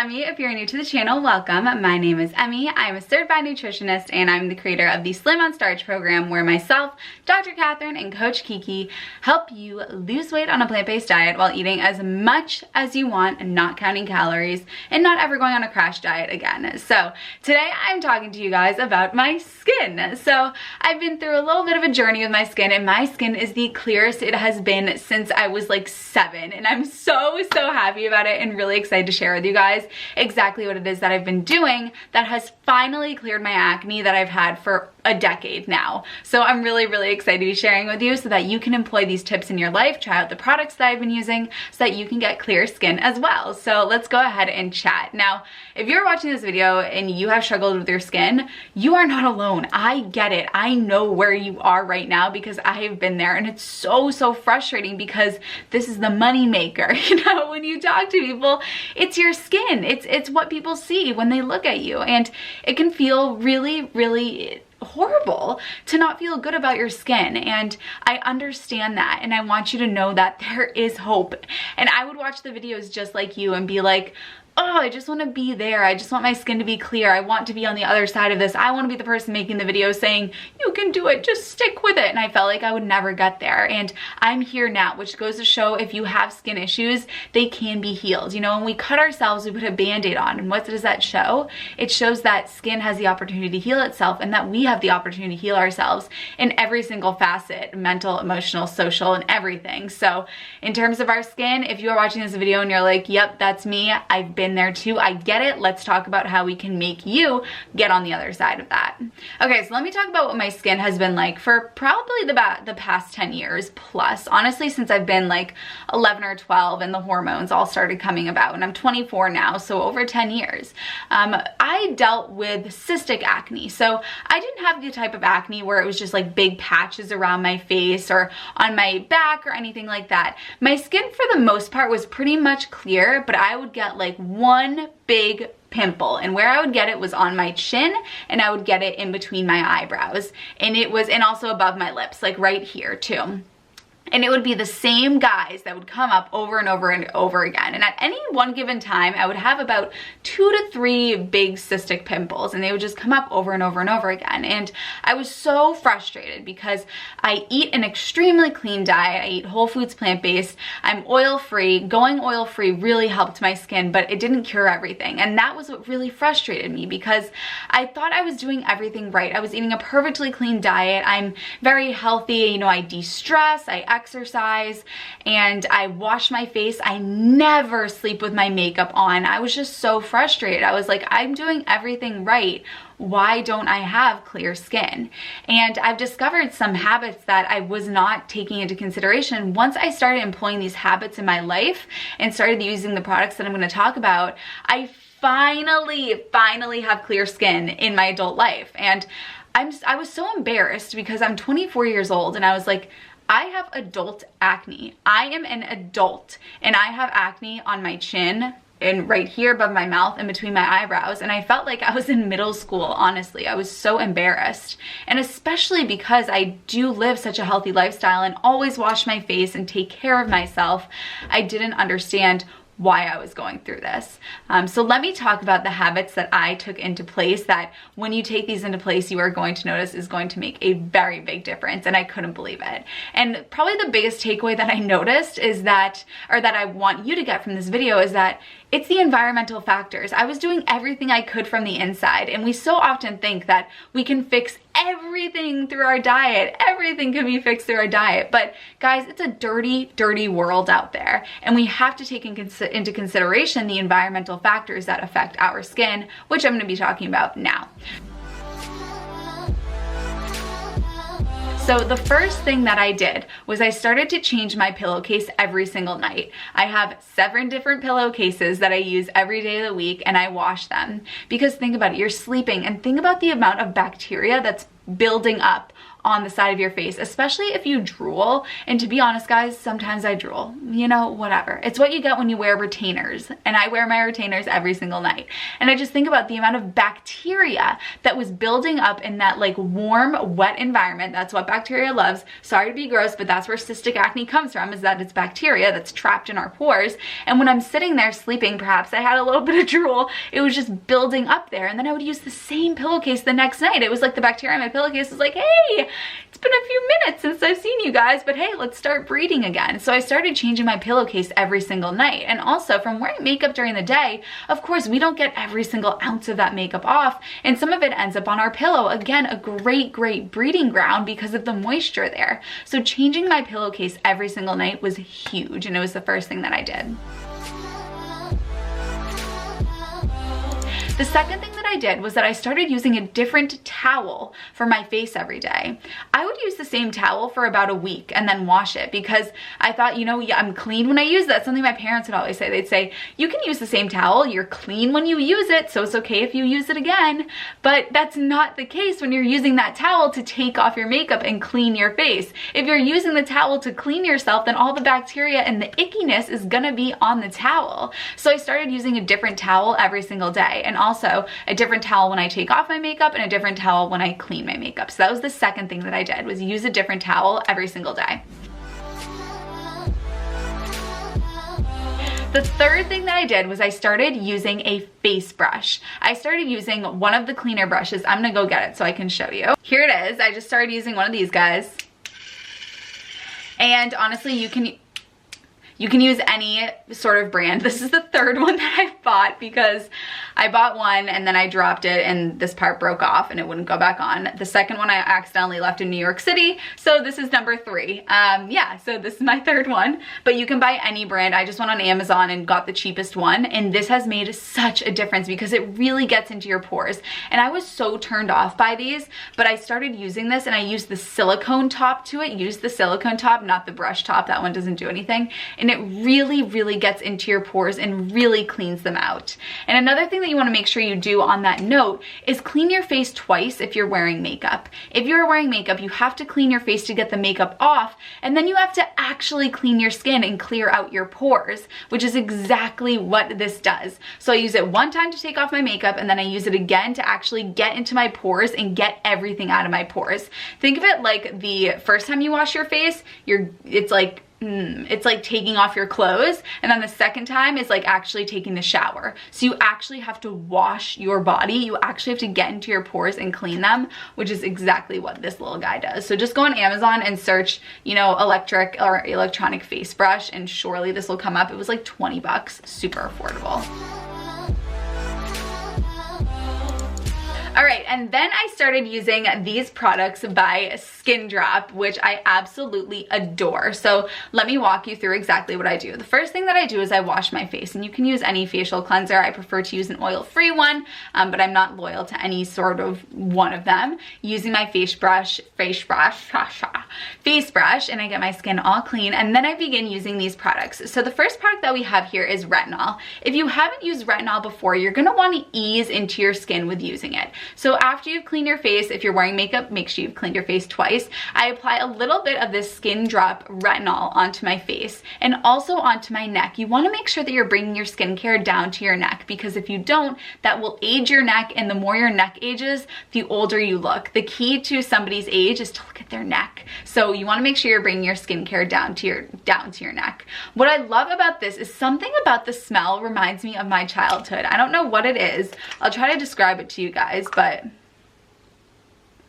Emmy. If you're new to the channel, welcome. My name is Emmy. I'm a certified nutritionist and I'm the creator of the Slim on Starch program where myself, Dr. Catherine, and Coach Kiki help you lose weight on a plant-based diet while eating as much as you want and not counting calories and not ever going on a crash diet again. So today I'm talking to you guys about my skin. So I've been through a little bit of a journey with my skin, and my skin is the clearest it has been since I was like 7, and I'm so happy about it and really excited to share with you guys exactly what it is that I've been doing that has finally cleared my acne that I've had for a decade now. So I'm really excited to be sharing with you so that you can employ these tips in your life, try out the products that I've been using so that you can get clear skin as well. So let's go ahead and chat. Now, if you're watching this video and you have struggled with your skin, you are not alone. I get it. I know where you are right now because I have been there, and it's so frustrating because this is the money maker. You know, when you talk to people, it's your skin. It's what people see when they look at you, and it can feel really horrible to not feel good about your skin, and I understand that, and I want you to know that there is hope. And I would watch the videos just like you and be like, oh, I just want to be there. I just want my skin to be clear. I want to be on the other side of this. I want to be the person making the video saying, you can do it, just stick with it. And I felt like I would never get there. And I'm here now, which goes to show if you have skin issues, they can be healed. You know, when we cut ourselves, we put a Band-Aid on. And what does that show? It shows that skin has the opportunity to heal itself and that we have the opportunity to heal ourselves in every single facet, mental, emotional, social, and everything. So in terms of our skin, if you are watching this video and you're like, yep, that's me, I've been there too, I get it. Let's talk about how we can make you get on the other side of that. Okay, so let me talk about what my skin has been like for probably the past 10 years plus. Honestly, since I've been like 11 or 12 and the hormones all started coming about, and I'm 24 now, so over 10 years. I dealt with cystic acne. So I didn't have the type of acne where it was just like big patches around my face or on my back or anything like that. My skin for the most part was pretty much clear, but I would get like one big pimple, and where I would get it was on my chin, and I would get it in between my eyebrows, and also above my lips, like right here too. And it would be the same guys that would come up over and over and over again. And at any one given time, I would have about 2 to 3 big cystic pimples, and they would just come up over and over and over again. And I was so frustrated because I eat an extremely clean diet. I eat whole foods, plant-based. I'm oil-free. Going oil-free really helped my skin, but it didn't cure everything. And that was what really frustrated me because I thought I was doing everything right. I was eating a perfectly clean diet. I'm very healthy. You know, I de-stress, I exercise, and I wash my face. I never sleep with my makeup on. I was just so frustrated. I was like, I'm doing everything right. Why don't I have clear skin? And I've discovered some habits that I was not taking into consideration. Once I started employing these habits in my life and started using the products that I'm going to talk about, I finally have clear skin in my adult life. And I was so embarrassed because I'm 24 years old, and I was like, I have adult acne. I am an adult, and I have acne on my chin and right here above my mouth and between my eyebrows, and I felt like I was in middle school, honestly. I was so embarrassed, and especially because I do live such a healthy lifestyle and always wash my face and take care of myself, I didn't understand why I was going through this. So let me talk about the habits that I took into place that when you take these into place, you are going to notice is going to make a very big difference, and I couldn't believe it. And probably the biggest takeaway that I noticed is that, or that I want you to get from this video, is that it's the environmental factors. I was doing everything I could from the inside, and we so often think that we can fix everything through our diet. Everything can be fixed through our diet. But guys, it's a dirty world out there, and we have to take into consideration the environmental factors that affect our skin, which I'm going to be talking about now. So the first thing that I did was I started to change my pillowcase every single night. I have 7 different pillowcases that I use every day of the week, and I wash them. Because think about it, you're sleeping, and think about the amount of bacteria that's building up on the side of your face, especially if you drool. And to be honest, guys, sometimes I drool, you know, whatever. It's what you get when you wear retainers, and I wear my retainers every single night. And I just think about the amount of bacteria that was building up in that like warm, wet environment. That's what bacteria loves. Sorry to be gross, but that's where cystic acne comes from, is that it's bacteria that's trapped in our pores. And when I'm sitting there sleeping, perhaps I had a little bit of drool, it was just building up there. And then I would use the same pillowcase the next night. It was like the bacteria in my pillowcase was like, hey, it's been a few minutes since I've seen you guys, but hey, let's start breeding again. So I started changing my pillowcase every single night. And also from wearing makeup during the day, of course, we don't get every single ounce of that makeup off, and some of it ends up on our pillow. Again, a great breeding ground because of the moisture there. So changing my pillowcase every single night was huge, and it was the first thing that I did. The second thing that I did was that I started using a different towel for my face every day. I would use the same towel for about a week and then wash it, because I thought, you know, yeah, I'm clean when I use that. Something my parents would always say. They'd say, you can use the same towel, you're clean when you use it, so it's okay if you use it again. But that's not the case when you're using that towel to take off your makeup and clean your face. If you're using the towel to clean yourself, then all the bacteria and the ickiness is gonna be on the towel. So I started using a different towel every single day, and also a different towel when I take off my makeup and a different towel when I clean my makeup. So that was the second thing that I did, was use a different towel every single day. The third thing that I did was I started using a face brush. I started using one of the cleaner brushes. I'm gonna go get it so I can show you. Here it is. I just started using one of these guys. And honestly, you can use any sort of brand. This is the third one that I bought, because I bought one and then I dropped it and this part broke off and it wouldn't go back on. The second one I accidentally left in New York City, so this is number 3. Yeah, so this is my third one, but you can buy any brand. I just went on Amazon and got the cheapest one, and this has made such a difference because it really gets into your pores. And I was so turned off by these, but I started using this and I used the silicone top to it. Use the silicone top, not the brush top. That one doesn't do anything. And it really gets into your pores and really cleans them out. And another thing that you want to make sure you do on that note is clean your face twice if you're wearing makeup. If you're wearing makeup, you have to clean your face to get the makeup off, and then you have to actually clean your skin and clear out your pores, which is exactly what this does. So I use it one time to take off my makeup, and then I use it again to actually get into my pores and get everything out of my pores. Think of it like the first time you wash your face, it's like taking off your clothes, and then the second time is like actually taking the shower. So you actually have to wash your body. You actually have to get into your pores and clean them, which is exactly what this little guy does. So just go on Amazon and search, you know, electric or electronic face brush, and surely this will come up. It was like 20 bucks, super affordable. All right, and then I started using these products by Skindrop, which I absolutely adore. So let me walk you through exactly what I do. The first thing that I do is I wash my face, and you can use any facial cleanser. I prefer to use an oil-free one, but I'm not loyal to any sort of one of them. Using my face brush, and I get my skin all clean, and then I begin using these products. So the first product that we have here is retinol. If you haven't used retinol before, you're gonna wanna ease into your skin with using it. So after you've cleaned your face, if you're wearing makeup, make sure you've cleaned your face twice. I apply a little bit of this Skindrop retinol onto my face and also onto my neck. You wanna make sure that you're bringing your skincare down to your neck, because if you don't, that will age your neck, and the more your neck ages, the older you look. The key to somebody's age is to look at their neck. So you wanna make sure you're bringing your skincare down to your neck. What I love about this is something about the smell reminds me of my childhood. I don't know what it is. I'll try to describe it to you guys, but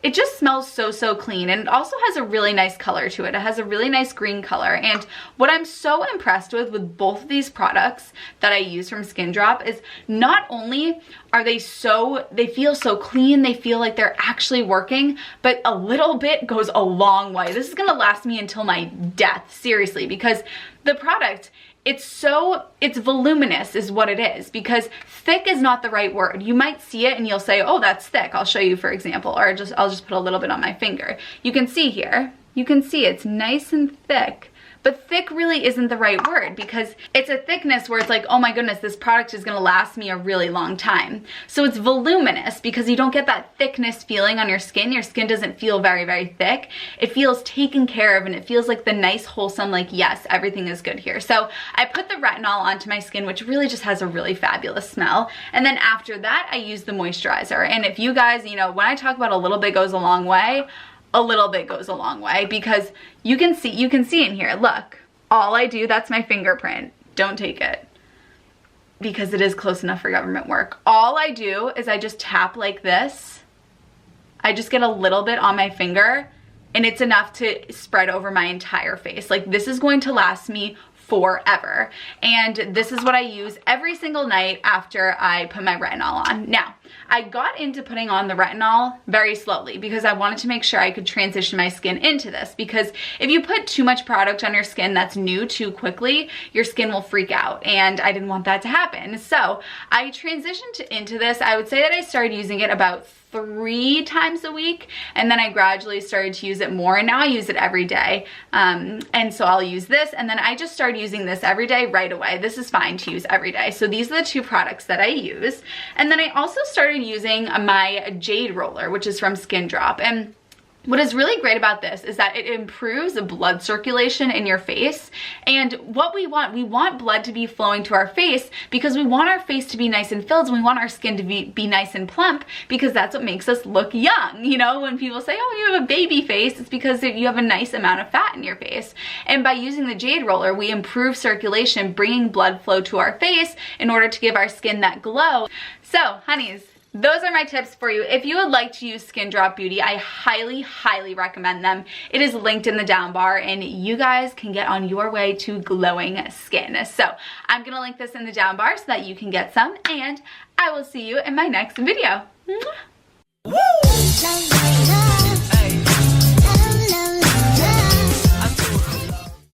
it just smells so clean, and it also has a really nice color to it. It has a really nice green color, and what I'm so impressed with both of these products that I use from Skindrop is not only are they feel so clean, they feel like they're actually working, but a little bit goes a long way. This is gonna last me until my death, seriously, because the product, it's voluminous is what it is, because thick is not the right word. You might see it and you'll say, oh, that's thick. I'll show you, for example, or I'll just put a little bit on my finger. You can see here, you can see it's nice and thick, but thick really isn't the right word because it's a thickness where it's like, oh my goodness, this product is gonna last me a really long time. So it's voluminous because you don't get that thickness feeling on your skin. Your skin doesn't feel very, very thick. It feels taken care of and it feels like the nice, wholesome, like, yes, everything is good here. So I put the retinol onto my skin, which really just has a really fabulous smell. And then after that, I use the moisturizer. And if you guys, you know, when I talk about a little bit goes a long way, a little bit goes a long way because you can see in here, look, all I do, that's my fingerprint. Don't take it because it is close enough for government work. All I do is I just tap like this. I just get a little bit on my finger and it's enough to spread over my entire face. Like, this is going to last me forever. And this is what I use every single night after I put my retinol on. Now, I got into putting on the retinol very slowly because I wanted to make sure I could transition my skin into this, because if you put too much product on your skin that's new too quickly, your skin will freak out, and I didn't want that to happen. So I transitioned into this. I would say that I started using it about 3 times a week, and then I gradually started to use it more, and now I use it every day. And so I'll use this, and then I just started using this every day right away. This is fine to use every day. So these are the 2 products that I use. And then I also started using my Jade Roller, which is from Skin Drop. And what is really great about this is that it improves the blood circulation in your face. And what we want blood to be flowing to our face because we want our face to be nice and filled, and we want our skin to be nice and plump because that's what makes us look young. You know, when people say, oh, you have a baby face, it's because you have a nice amount of fat in your face. And by using the Jade Roller, we improve circulation, bringing blood flow to our face in order to give our skin that glow. So, honeys, those are my tips for you. If you would like to use Skin Drop Beauty, I highly, highly recommend them. It is linked in the down bar, and you guys can get on your way to glowing skin. So I'm gonna link this in the down bar so that you can get some, and I will see you in my next video. Mwah!